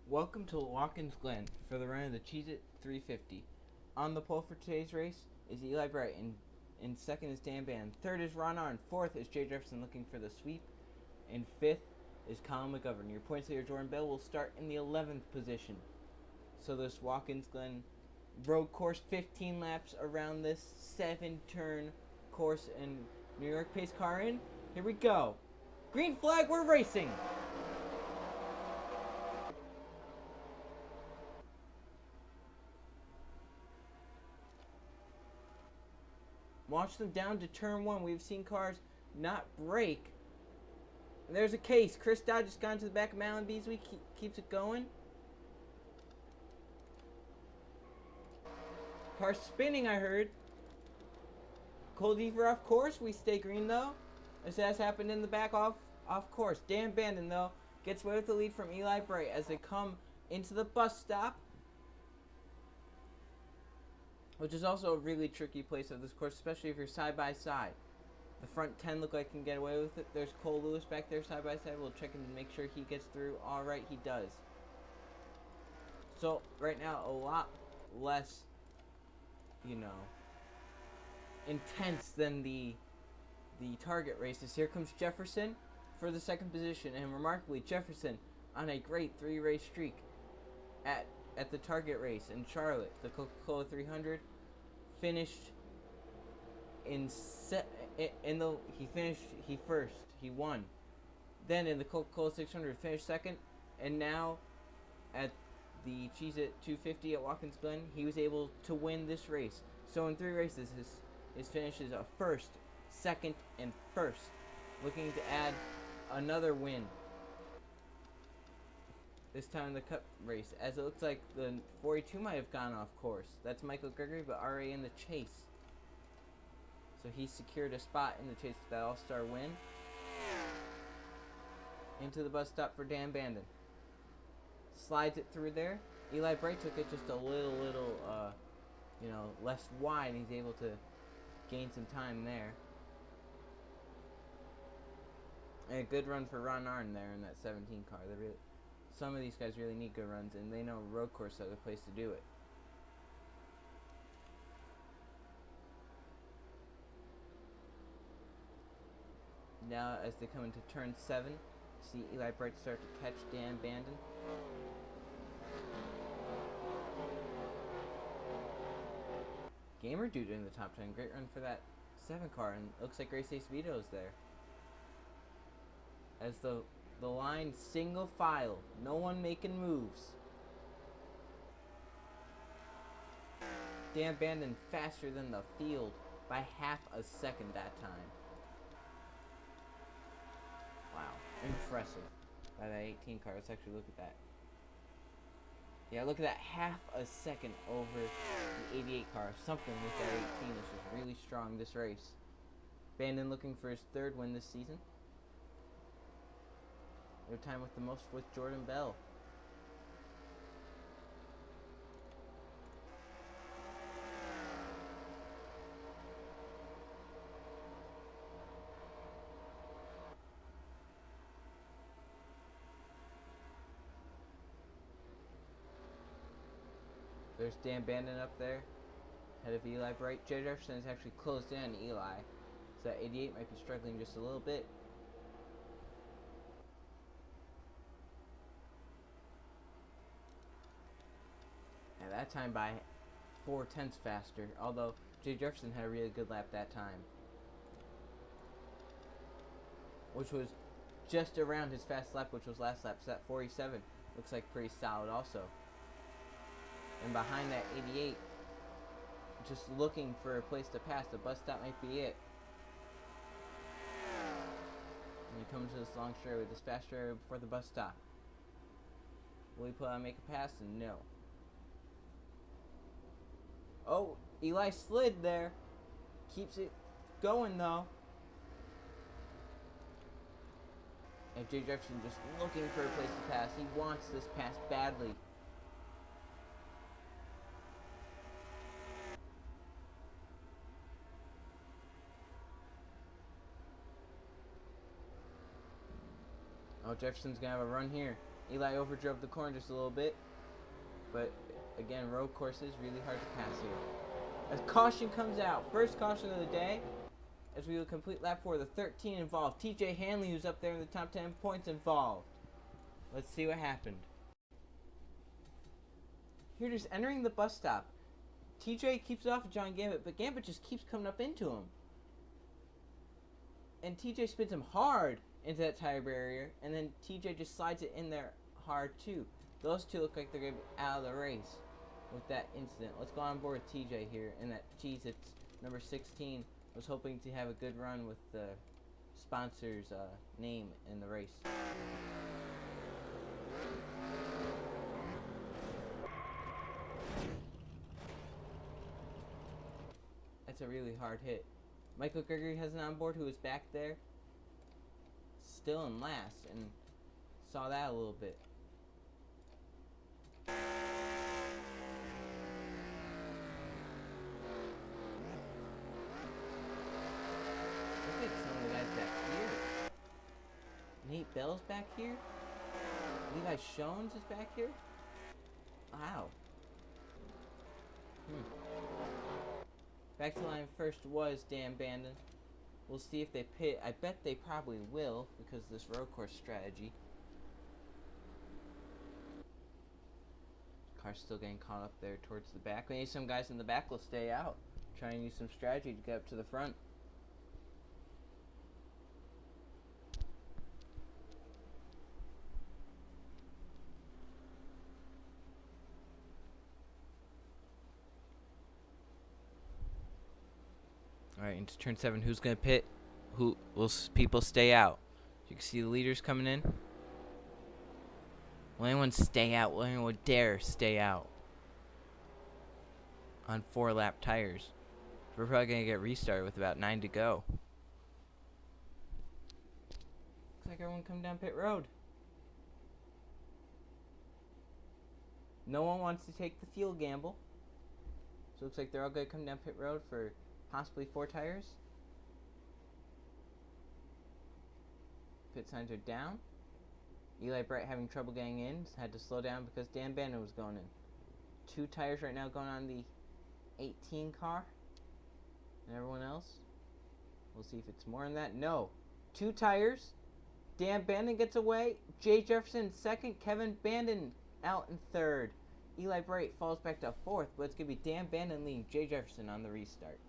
Welcome to Watkins Glen for the run of the Joerut00000's. On the pole for today's race is Eli Bright, and second is Dan Band. Third is Ron Arn. Fourth is Jay Jefferson looking for the sweep. And fifth is Colin McGovern. Your points leader Jordan Bell will start in the 11th position. So this Watkins Glen road course, 15 laps around this 7-turn course in New York. Pace car in. Here we go. Green flag, we're racing. Watch them down to turn one. We've seen cars not brake. And there's a case. Chris Dodd just got into the back of Malin Beasley. Keeps it going. Car spinning, I heard. Cold Eaver off course. We stay green, though. This has happened in the back off course. Dan Bandon, though, gets away with the lead from Eli Bright as they come into the bus stop, which is also a really tricky place of this course, especially if you're side by side. The front 10 look like can get away with it. There's Cole Lewis back there side by side. We'll check in to make sure he gets through. All right, he does. So right now, a lot less, intense than the target races. Here comes Jefferson for the second position, and remarkably, Jefferson on a great 3-race streak at the target race in Charlotte. The Coca-Cola 300 finished he won. Then in the Coca-Cola 600 finished second, and now at the Joerut00000's at Watkins Glen, he was able to win this race. So in 3 races, his finish is a first, second, and first, looking to add another win. This time in the Cup race, as it looks like the 42 might have gone off course. That's Michael Gregory, but already in the chase. So he secured a spot in the chase for that all-star win. Into the bus stop for Dan Bandon. Slides it through there. Eli Bright took it just a little, less wide, and he's able to gain some time there. And a good run for Ron Arn there in that 17 car. Some of these guys really need good runs, and they know road course is a place to do it. Now, as they come into turn 7, see Eli Bright start to catch Dan Bandon. Gamer Dude in the top 10. Great run for that 7 car, and looks like Grace Ace Vito's there. As the line single file, no one making moves. Dan Bandon faster than the field by half a second that time. Wow, impressive by that 18 car. Let's actually look at that. Yeah, look at that, half a second over the 88 car. Something with that 18 is just really strong this race. Bandon looking for his 3rd win this season. Their time with the most with Jordan Bell. There's Dan Bandon up there, head of Eli Bright. Jay Jefferson has actually closed in on Eli, so that 88 might be struggling just a little bit. And that time by 4/10 faster, although Jay Jefferson had a really good lap that time, which was just around his fast lap, which was last lap. So that 47 looks like pretty solid also. And behind that 88, just looking for a place to pass. The bus stop might be it. And he comes to this long straightaway, this fast straightaway before the bus stop. Will he make a pass? No. Oh, Eli slid there. Keeps it going though. And Jay Jefferson just looking for a place to pass. He wants this pass badly. Oh, Jefferson's going to have a run here. Eli overdrove the corner just a little bit. But again, road courses really hard to pass here. As caution comes out, first caution of the day, as we will complete lap 4, the 13 involved. TJ Hanley, who's up there in the top 10 points, involved. Let's see what happened. Here, just entering the bus stop. TJ keeps it off of John Gambit, but Gambit just keeps coming up into him. And TJ spins him hard into that tire barrier, and then TJ just slides it in there hard too. Those two look like they're going to be out of the race with that incident. Let's go on board with TJ here, and that Cheez-Its number 16 was hoping to have a good run with the sponsor's name in the race. That's a really hard hit. Michael Gregory has an onboard who was back there, still in last, and saw that a little bit. Look at some of the guys back here. Nate Bell's back here. Levi Shones is back here. Wow. Back to line first was Dan Bandon. We'll see if they pit. I bet they probably will because of this road course strategy. Car's still getting caught up there towards the back. Maybe some guys in the back will stay out. Try and use some strategy to get up to the front. Alright, into turn 7, who's going to pit? Who will people stay out? You can see the leaders coming in. Will anyone stay out? Will anyone dare stay out? On 4-lap tires. We're probably going to get restarted with about 9 to go. Looks like everyone come down pit road. No one wants to take the fuel gamble. So it looks like they're all going to come down pit road for possibly 4 tires. Pit signs are down. Eli Bright having trouble getting in. Had to slow down because Dan Bandon was going in. 2 tires right now going on the 18 car. And everyone else. We'll see if it's more than that. No. 2 tires. Dan Bandon gets away. Jay Jefferson second. Kevin Bandon out in third. Eli Bright falls back to 4th. But it's going to be Dan Bandon leading Jay Jefferson on the restart.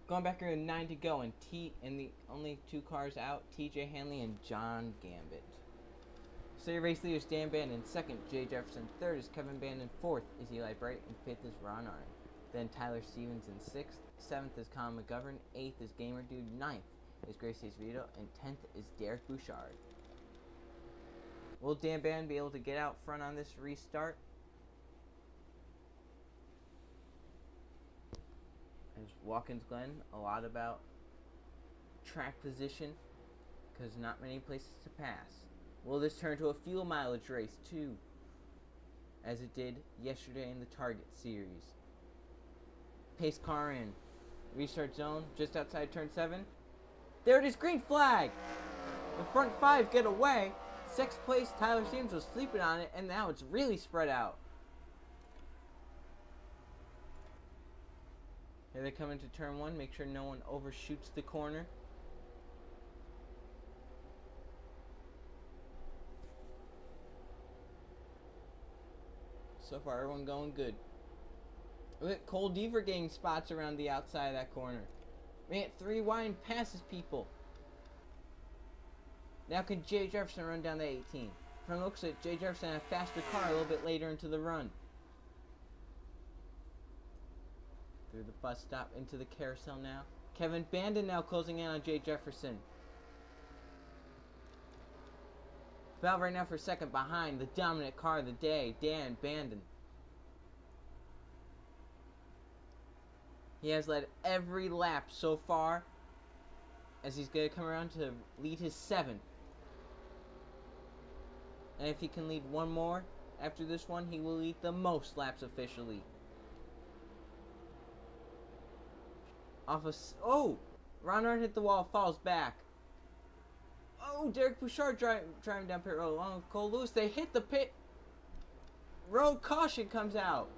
Going back here with 9 to go, and the only 2 cars out, TJ Hanley and John Gambit. So your race leaders Dan Bandon second, Jay Jefferson third is Kevin Bandon, 4th is Eli Bright, and 5th is Ron Arnn. Then Tyler Stevens in 6th, 7th is Colin McGovern, 8th is Gamer Dude, 9th is Gracie Vito, and 10th is Derek Bouchard. Will Dan Bandon be able to get out front on this restart? There's Watkins Glen, a lot about track position, because not many places to pass. Will this turn to a fuel mileage race too, as it did yesterday in the Target Series? Pace car in. Restart zone, just outside turn 7. There it is, green flag! The front 5 get away. 6th place, Tyler Stevens was sleeping on it, and now it's really spread out. Here they come into turn 1. Make sure no one overshoots the corner. So far, everyone going good. Look at Cole Deaver getting spots around the outside of that corner. Man, 3 wide passes people. Now can Jay Jefferson run down the 18? From the looks of it, Jay Jefferson had a faster car a little bit later into the run. Through the bus stop into the carousel now. Kevin Bandon now closing in on Jay Jefferson. Battle right now for second behind the dominant car of the day, Dan Bandon. He has led every lap so far, as he's going to come around to lead his 7th. And if he can lead one more after this one, he will lead the most laps officially. Ron Arnn hit the wall, falls back. Oh, Oh, Derek Bouchard driving down pit road along with Cole Lewis. They hit the pit road. Caution comes out.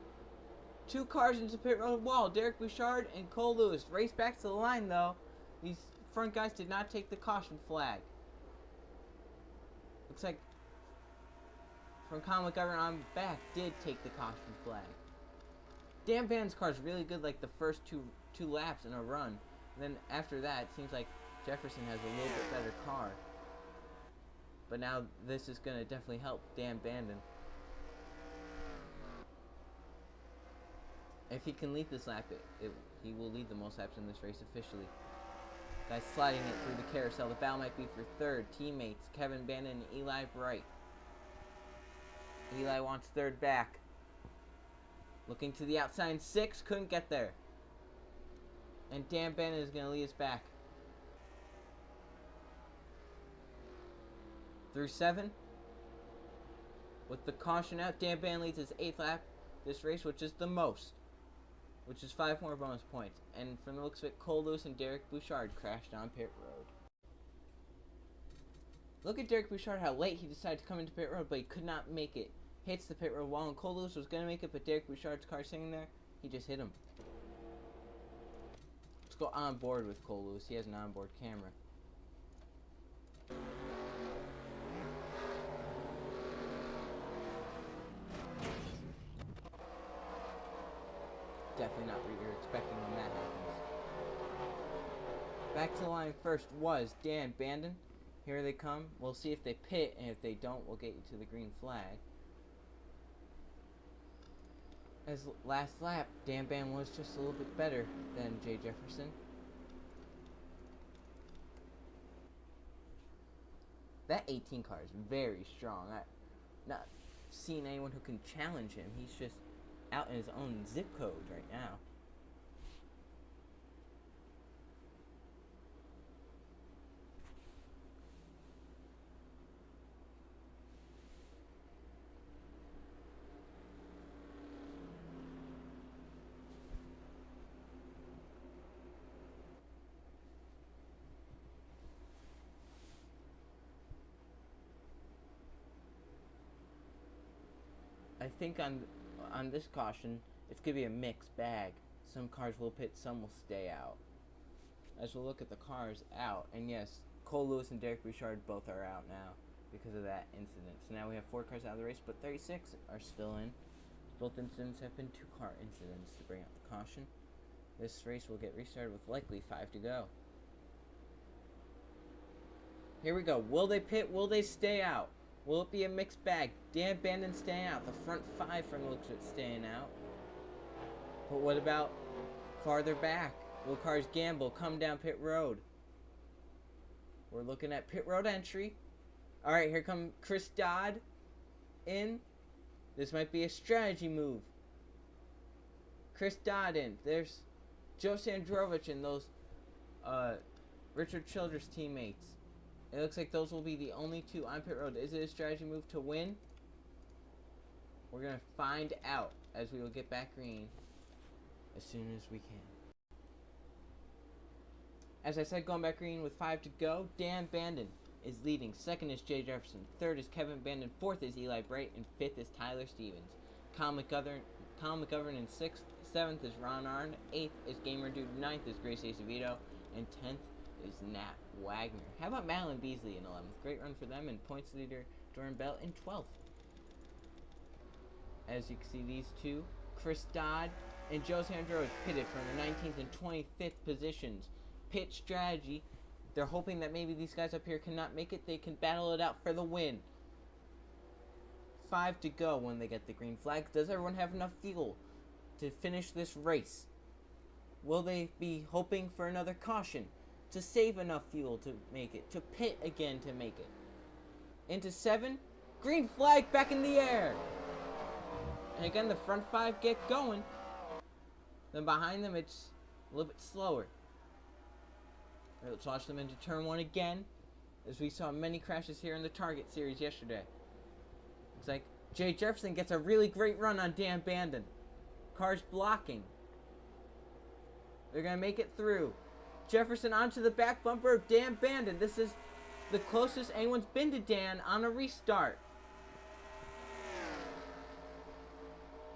2 cars into pit road wall. Derek Bouchard and Cole Lewis race back to the line, though. These front guys did not take the caution flag. Looks like from Colin McGovern on back did take the caution flag. Dan Band's car is really good, like the first two laps in a run. And then after that, it seems like Jefferson has a little bit better car. But now this is going to definitely help Dan Bandon. If he can lead this lap, he will lead the most laps in this race officially. Guys sliding it through the carousel. The battle might be for third. Teammates Kevin Bandon and Eli Bright. Eli wants third back. Looking to the outside. 6, couldn't get there. And Dan Bandon is going to lead us back. Through 7. With the caution out, Dan Bandon leads his 8th lap this race, which is the most. Which is 5 more bonus points. And from the looks of it, Cole Lewis and Derek Bouchard crashed on pit road. Look at Derek Bouchard, how late he decided to come into pit road, but he could not make it. Hits the pit road wall, and Cole Lewis was going to make it, but Derek Bouchard's car sitting there, he just hit him. Let's go on board with Cole Lewis. He has an onboard camera. Definitely not what you're expecting when that happens. Back to the line first was Dan Bandon. Here they come. We'll see if they pit, and if they don't, we'll get you to the green flag. As last lap, Dan Bandon was just a little bit better than Jay Jefferson. That 18 car is very strong. I've not seen anyone who can challenge him. He's just out in his own zip code right now. I think on this caution, it's going to be a mixed bag. Some cars will pit, some will stay out. As we'll look at the cars out, and yes, Cole Lewis and Derek Bouchard both are out now because of that incident. So now we have 4 cars out of the race, but 36 are still in. Both incidents have been 2-car incidents to bring out the caution. This race will get restarted with likely 5 to go. Here we go. Will they pit? Will they stay out? Will it be a mixed bag? Dan Bandon staying out. The front 5 from the looks of it staying out. But what about farther back? Will cars gamble? Come down pit road. We're looking at pit road entry. Alright, here come Chris Dodd in. This might be a strategy move. Chris Dodd in. There's Joe Sandrovich and those Richard Childress teammates. It looks like those will be the only 2 on pit road. Is it a strategy move to win? We're going to find out as we will get back green as soon as we can. As I said, going back green with 5 to go. Dan Bandon is leading. 2nd is Jay Jefferson. 3rd is Kevin Bandon. 4th is Eli Bright. And 5th is Tyler Stevens. Colin McGovern in 6th. 7th is Ron Arnn. 8th is Gamer Dude. 9th is Grace Acevedo. And 10th is Nat Wagner. How about Madeline Beasley in 11th? Great run for them. And points leader Doran Bell in 12th. As you can see, these 2, Chris Dodd and Joe Sandro, pitted from the 19th and 25th positions. Pit strategy. They're hoping that maybe these guys up here cannot make it. They can battle it out for the win. 5 to go when they get the green flag. Does everyone have enough fuel to finish this race? Will they be hoping for another caution to save enough fuel to make it? To pit again to make it? Into 7. Green flag back in the air. And again, the front 5 get going. Then behind them, it's a little bit slower. Right, let's watch them into turn 1 again, as we saw many crashes here in the Target series yesterday. Looks like Jay Jefferson gets a really great run on Dan Bandon. Cars blocking. They're going to make it through. Jefferson onto the back bumper of Dan Bandon. This is The closest anyone's been to Dan on a restart.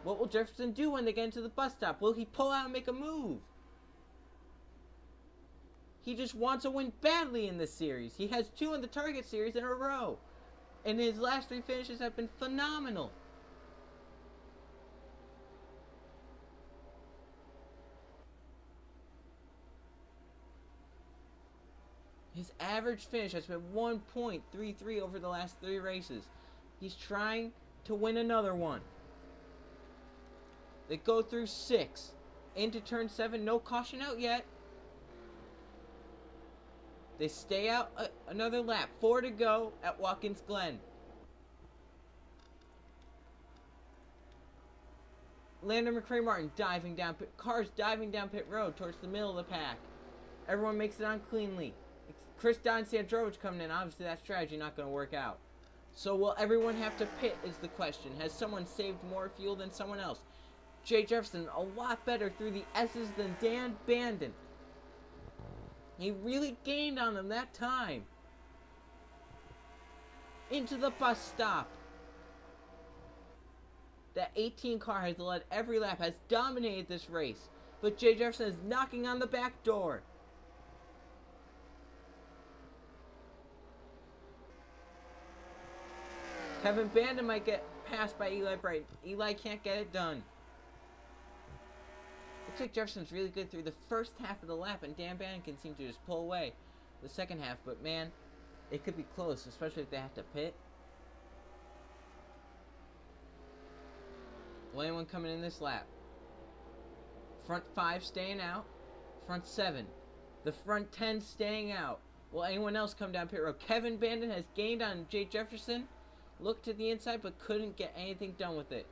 What will Jefferson do when they get into the bus stop? Will he pull out and make a move? He just wants a win badly in this series. He has 2 in the Target Series in a row. And his last 3 finishes have been phenomenal. His average finish has been 1.33 over the last 3 races. He's trying to win another one. They go through 6. Into turn 7, no caution out yet. They stay out another lap. 4 to go at Watkins Glen. Landon McRae-Martin diving down cars diving down pit road towards the middle of the pack. Everyone makes it on cleanly. Chris Don Sandrovich coming in. Obviously that strategy not going to work out. So will everyone have to pit is the question. Has someone saved more fuel than someone else? Jay Jefferson a lot better through the S's than Dan Bandon. He really gained on them that time. Into the bus stop. That 18 car has led every lap, has dominated this race. But Jay Jefferson is knocking on the back door. Kevin Bandon might get passed by Eli Bright. Eli can't get it done. Looks like Jefferson's really good through the first half of the lap, and Dan Bandon can seem to just pull away the second half. But man, it could be close, especially if they have to pit. Will anyone coming in this lap? Front 5 staying out. Front 7. The front 10 staying out. Will anyone else come down pit road? Kevin Bandon has gained on Jay Jefferson. Looked to the inside but couldn't get anything done with it.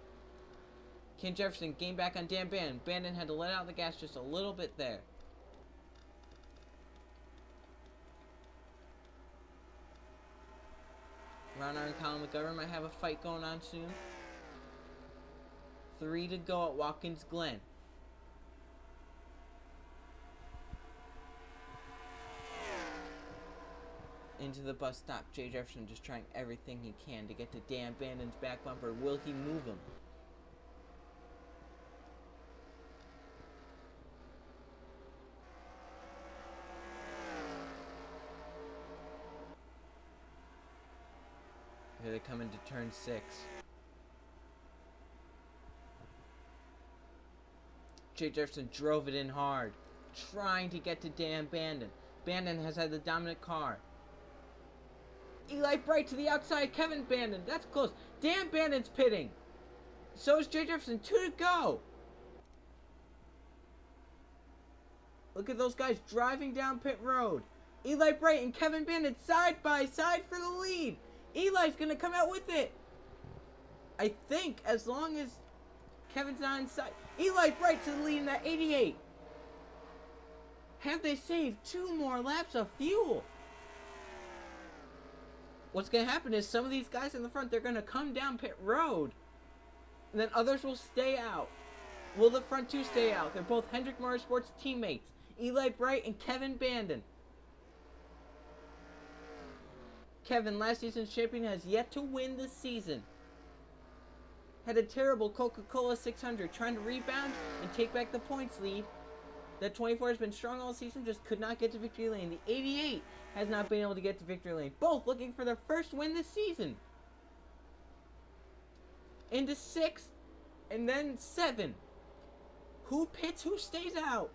Ken Jefferson gained back on Dan Bandon. Bandon had to let out the gas just a little bit there. Ron and Colin McGovern might have a fight going on soon. 3 to go at Watkins Glen. Into the bus stop. Jay Jefferson just trying everything he can to get to Dan Bandon's back bumper. Will he move him? Here they come into turn 6. Jay Jefferson drove it in hard, trying to get to Dan Bandon. Bandon has had the dominant car. Eli Bright to the outside. Kevin Bandon. That's close. Dan Bandon's pitting. So is Jay Jefferson. 2 to go. Look at those guys driving down pit road. Eli Bright and Kevin Bandon side by side for the lead. Eli's going to come out with it. I think as long as Kevin's not inside. Eli Bright to the lead in that 88. Have they saved 2 more laps of fuel? What's going to happen is some of these guys in the front, they're going to come down pit road. And then others will stay out. Will the front 2 stay out? They're both Hendrick Motorsports teammates. Eli Bright and Kevin Bandon. Kevin, last season's champion, has yet to win this season. Had a terrible Coca-Cola 600, trying to rebound and take back the points lead. That 24 has been strong all season, just could not get to victory lane. The 88 has not been able to get to victory lane. Both looking for their first win this season. Into 6, and then 7. Who pits, who stays out?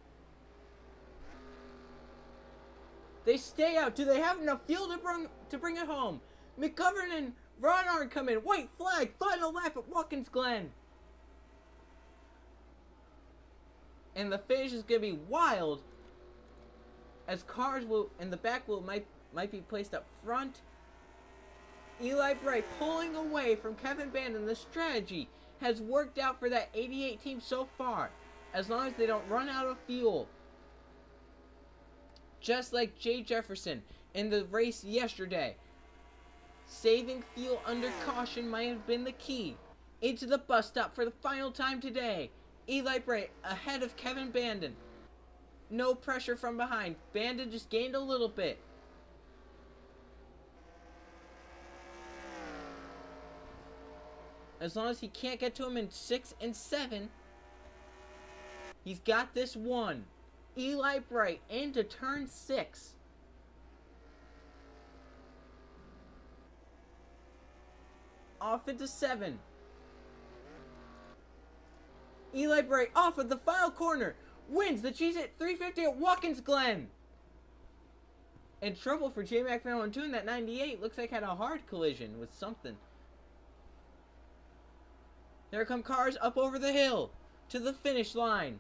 They stay out. Do they have enough fuel to bring it home? McGovern and Ron Arndt come in. White flag. Final lap at Watkins Glen. And the finish is going to be wild. As cars will in the back will might be placed up front. Eli Bright pulling away from Kevin Bandon. The strategy has worked out for that 88 team so far. As long as they don't run out of fuel. Just like Jay Jefferson in the race yesterday. Saving fuel under caution might have been the key. Into the bus stop for the final time today. Eli Bright ahead of Kevin Bandon. No pressure from behind. Bandon just gained a little bit. As long as he can't get to him in 6 and 7, he's got this one. Eli Bright into turn 6. Off into 7. Eli Bright off of the final corner. Wins the Cheez-It 350 at Watkins Glen. In trouble for J Mac Fan 2 in that 98. Looks like had a hard collision with something. There come cars up over the hill to the finish line.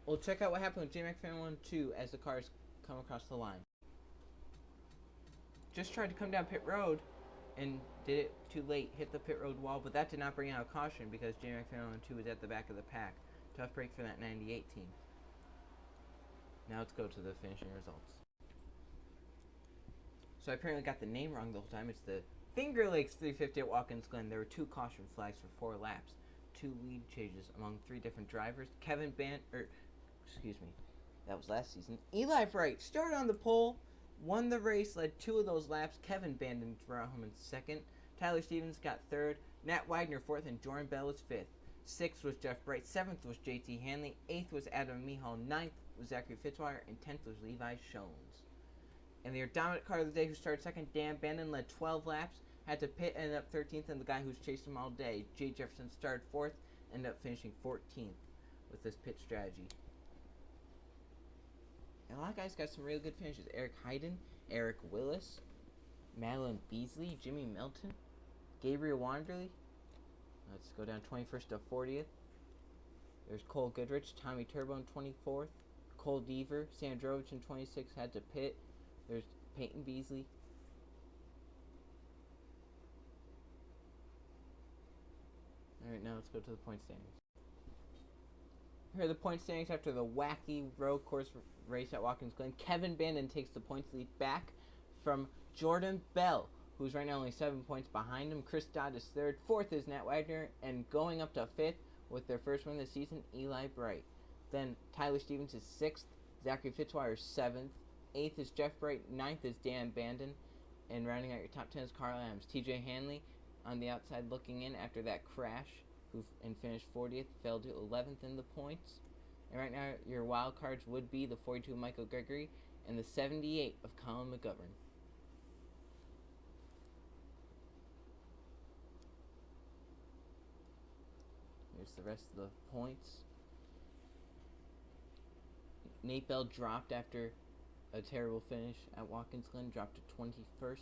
We'll check out what happened with J Mac Fan 2 as the cars come across the line. Just tried to come down pit road and did it too late. Hit the pit road wall, but that did not bring out a caution because J Mac Fan 2 was at the back of the pack. Tough break for that 98 team. Now let's go to the finishing results. So I apparently got the name wrong the whole time. It's the Finger Lakes 350 at Watkins Glen. There were 2 caution flags for 4 laps. 2 lead changes among 3 different drivers. That was last season. Eli Bright started on the pole, won the race, led 2 of those laps. Kevin Bandon brought home in 2nd. Tyler Stevens got 3rd. Nat Wagner 4th, and Jordan Bell was 5th. 6th was Jeff Bright. 7th was JT Hanley. 8th was Adam Mihal. 9th was Zachary Fitzwater. And 10th was Levi Shones. And the dominant car of the day who started 2nd, Dan Bandon, led 12 laps. Had to pit, ended up 13th, and the guy who's chased him all day, Jay Jefferson, started 4th, ended up finishing 14th with this pit strategy. And a lot of guys got some really good finishes. Eric Hayden, Eric Willis, Madeline Beasley, Jimmy Milton, Gabriel Wanderley. Let's go down 21st to 40th. There's Cole Goodrich, Tommy Turbo in 24th. Cole Deaver, Sam Drovich in 26th, had to pit. There's Peyton Beasley. Alright, now let's go to the point standings. Here are the point standings after the wacky road course race at Watkins Glen. Kevin Bandon takes the points lead back from Jordan Bell, who's right now only 7 points behind him. Chris Dodd is 3rd. 4th is Nat Wagner. And going up to 5th with their first win this season, Eli Bright. Then Tyler Stevens is 6th. Zachary Fitzwater is 7th. 8th is Jeff Bright. 9th is Dan Bandon. And rounding out your top 10 is Carl Adams. TJ Hanley on the outside looking in after that crash, and finished 40th, fell to 11th in the points. And right now, your wild cards would be the 42 of Michael Gregory and the 78 of Colin McGovern. Here's the rest of the points. Nate Bell dropped after a terrible finish at Watkins Glen, dropped to 21st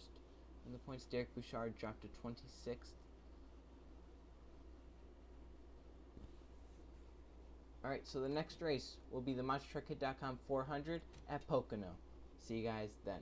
in the points. Derek Bouchard dropped to 26th. Alright, so the next race will be the MonsterTruckKit.com 400 at Pocono. See you guys then.